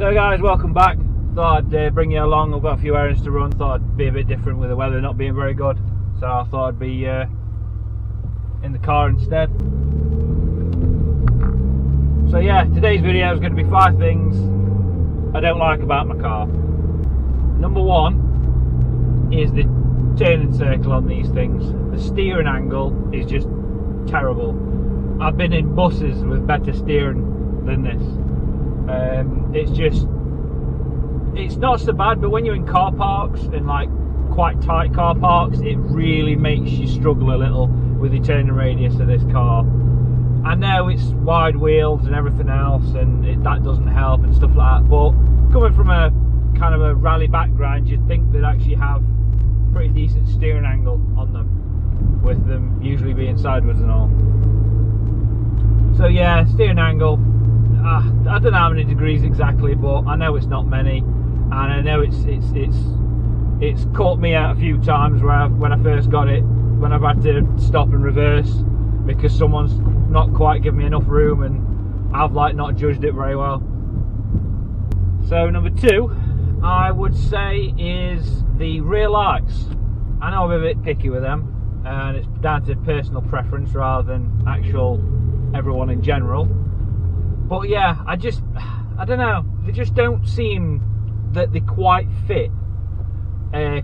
So guys, welcome back. Thought I'd bring you along. I've got a few errands to run. Thought I'd be a bit different with the weather not being very good, so I thought I'd be in the car instead. So yeah, today's video is going to be 5 things I don't like about my car. Number 1 is the turning circle on these things. The steering angle is just terrible. I've been in buses with better steering than this. It's not so bad, but when you're in car parks and like quite tight car parks, it really makes you struggle a little with the turning radius of this car. I know it's wide wheels and everything else, and that doesn't help and stuff like that, but coming from a kind of a rally background, you'd think they'd actually have pretty decent steering angle on them, with them usually being sideways and all. So yeah, steering angle, I don't know how many degrees exactly, but I know it's not many, and I know it's caught me out a few times where when I first got it, when I've had to stop and reverse because someone's not quite given me enough room and I've like not judged it very well. So number 2, I would say, is the rear lights. I know I'm a bit picky with them, and it's down to personal preference rather than actual everyone in general. But yeah, I don't know, they just don't seem that they quite fit,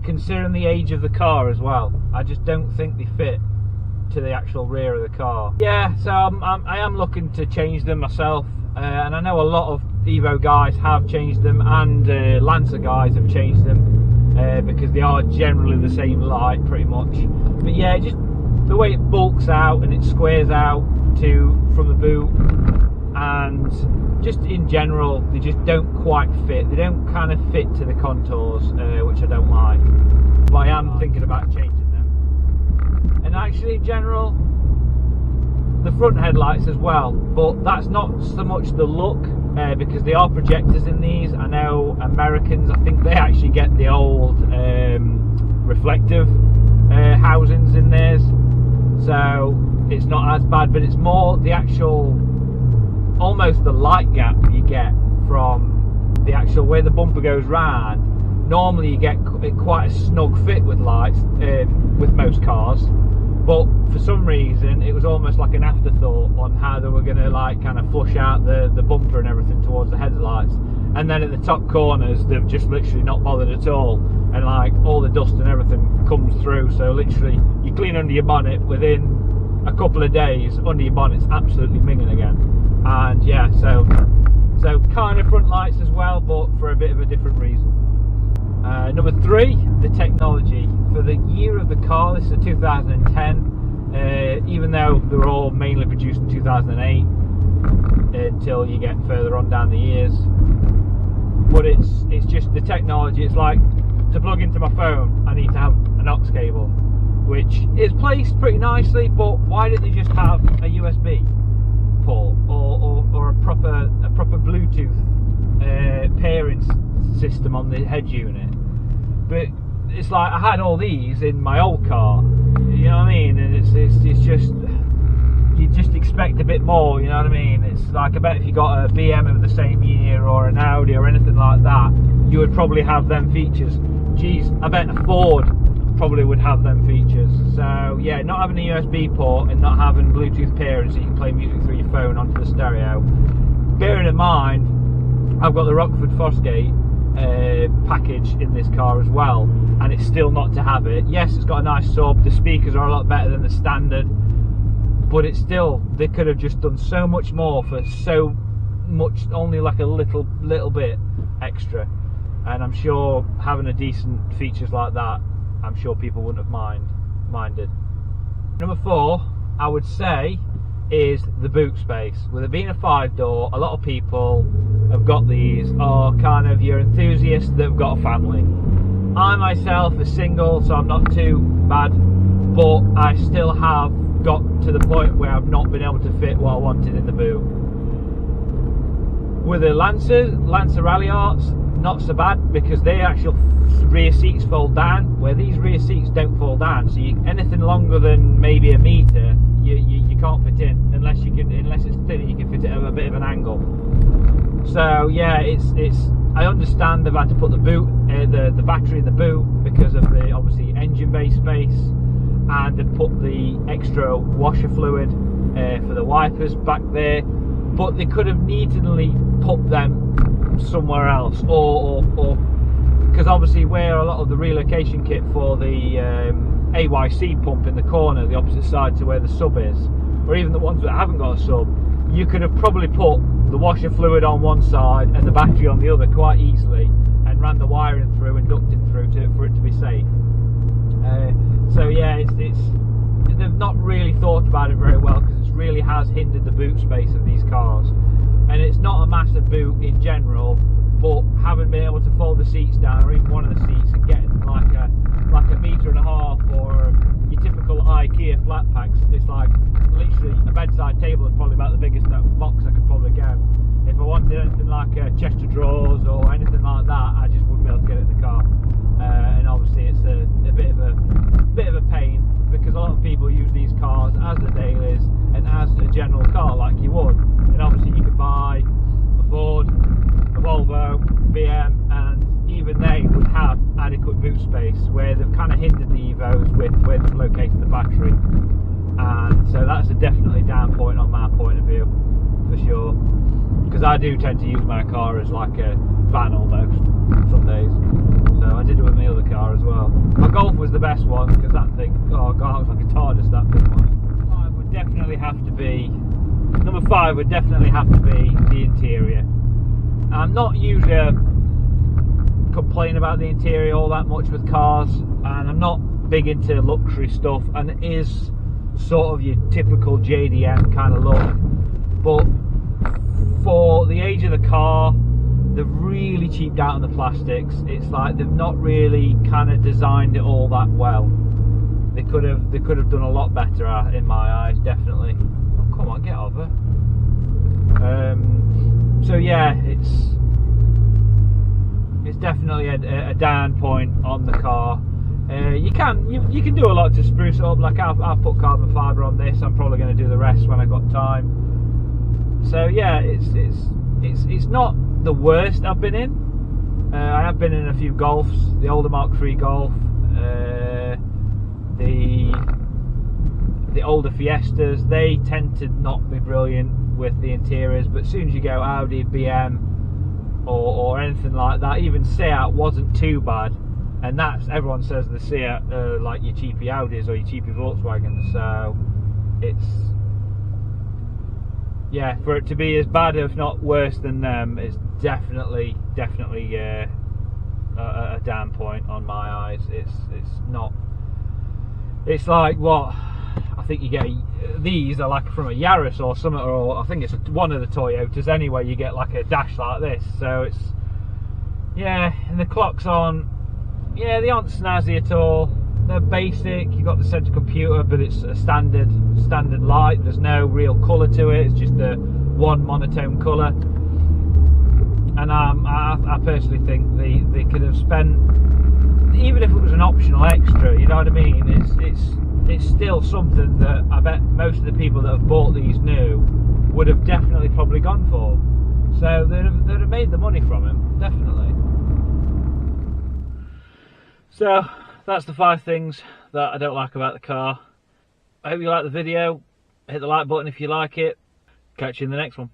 considering the age of the car as well. I just don't think they fit to the actual rear of the car. Yeah, so I am looking to change them myself, and I know a lot of EVO guys have changed them, and Lancer guys have changed them, because they are generally the same light pretty much. But yeah, just the way it bulks out and it squares out from the boot, and just in general they just don't quite fit. They don't kind of fit to the contours, which I don't like, but I am thinking about changing them. And actually in general, the front headlights as well, but that's not so much the look, because they are projectors in these. I know Americans, I think they actually get the old reflective housings in theirs, so it's not as bad, but it's more the actual, almost the light gap you get from the actual way the bumper goes round. Normally you get quite a snug fit with lights with most cars, but for some reason it was almost like an afterthought on how they were going to like kind of flush out the bumper and everything towards the headlights, and then at the top corners they've just literally not bothered at all, and like all the dust and everything comes through, so literally you clean under your bonnet, within a couple of days under your bonnet's absolutely minging again. And yeah, so kind of front lights as well, but for a bit of a different reason. Number 3, the technology. For the year of the car, this is a 2010, even though they were all mainly produced in 2008 until you get further on down the years. But it's just the technology. It's like, to plug into my phone I need to have an aux cable, which is placed pretty nicely, but why didn't they just have a USB port or a proper Bluetooth pairing system on the head unit? But it's like, I had all these in my old car, you know what I mean, and it's just, you just expect a bit more, you know what I mean. It's like, I bet if you got a BM of the same year or an Audi or anything like that, you would probably have them features. Geez, I bet a Ford probably would have them features. So yeah, not having a USB port and not having Bluetooth pairing so you can play music through your phone onto the stereo. Bearing in mind, I've got the Rockford Fosgate package in this car as well, and it's still not to have it. Yes, it's got a nice sub, the speakers are a lot better than the standard, but it's still, they could have just done so much more for so much, only like a little bit extra. And I'm sure having a decent features like that, I'm sure people wouldn't have minded. Number 4, I would say, is the boot space. With it being a 5-door, a lot of people have got these, or kind of your enthusiasts that have got a family. I myself is single, so I'm not too bad, but I still have got to the point where I've not been able to fit what I wanted in the boot. With the Lancer Rally Arts, not so bad, because they actual rear seats fold down, where these rear seats don't fall down, so anything longer than maybe a metre you can't fit in, unless it's thin, you can fit it at a bit of an angle. So yeah, I understand they've had to put the boot, the battery in the boot because of the obviously engine bay space, and they've put the extra washer fluid for the wipers back there. But they could have neatly put them somewhere else, or because obviously where a lot of the relocation kit for the AYC pump in the corner, the opposite side to where the sub is, or even the ones that haven't got a sub, you could have probably put the washer fluid on one side and the battery on the other quite easily, and ran the wiring through and ducted through for it to be safe. So yeah, they've not really thought about it very well, because it really has hindered the boot space of these cars. And it's not a massive boot in general, but having been able to fold the seats down, or even one of the seats, and getting like a 1.5 metre, or your typical IKEA flat packs, it's like literally a bedside table is probably about the biggest box I could probably get. If I wanted anything like a chest of drawers or anything like that, I just wouldn't be able to get it in the car. And obviously it's a bit of a pain, because a lot of people use these cars as the dailies and as a general car like you would. And obviously you could buy a Ford, a Volvo, BM, and even they would have adequate boot space, where they've kind of hindered the EVOs with where they've located the battery. And so that's a definitely down point on my point of view, for sure. Because I do tend to use my car as like a van almost some days. So I did it with my other car as well. My Golf was the best one, because that thing, oh god, it was like a TARDIS, that thing was. Number 5 would definitely have to be the interior. I'm not usually complain about the interior all that much with cars, and I'm not big into luxury stuff, and it is sort of your typical JDM kind of look. But for the age of the car, they've really cheaped out on the plastics. It's like they've not really kind of designed it all that well. They could have done a lot better in my eyes, definitely. Oh, come on, get over. So yeah, it's definitely a down point on the car. You can do a lot to spruce it up. Like I've put carbon fibre on this. I'm probably going to do the rest when I got time. So yeah, it's not the worst I've been in. I have been in a few Golfs, the older Mark III Golf, the older Fiestas. They tend to not be brilliant with the interiors, but as soon as you go Audi, BM, or anything like that, even Seat wasn't too bad. And that's, everyone says the Seat like your cheapy Audis or your cheapy Volkswagens. So it's, yeah, for it to be as bad if not worse than them is definitely a down point on my eyes. It's not. It's like what I think you get. These are like from a Yaris or something, or I think it's one of the Toyotas anyway. You get like a dash like this. So it's, yeah, and the clocks aren't. Yeah, they aren't snazzy at all. They're basic. You've got the centre computer, but it's a standard light. There's no real colour to it. It's just a one monotone colour. And I personally think they could have spent, even if it was an optional extra, you know what I mean? It's still something that I bet most of the people that have bought these new would have definitely probably gone for. So they'd have made the money from them, definitely. So that's the 5 things that I don't like about the car. I hope you like the video. Hit the like button if you like it. Catch you in the next one.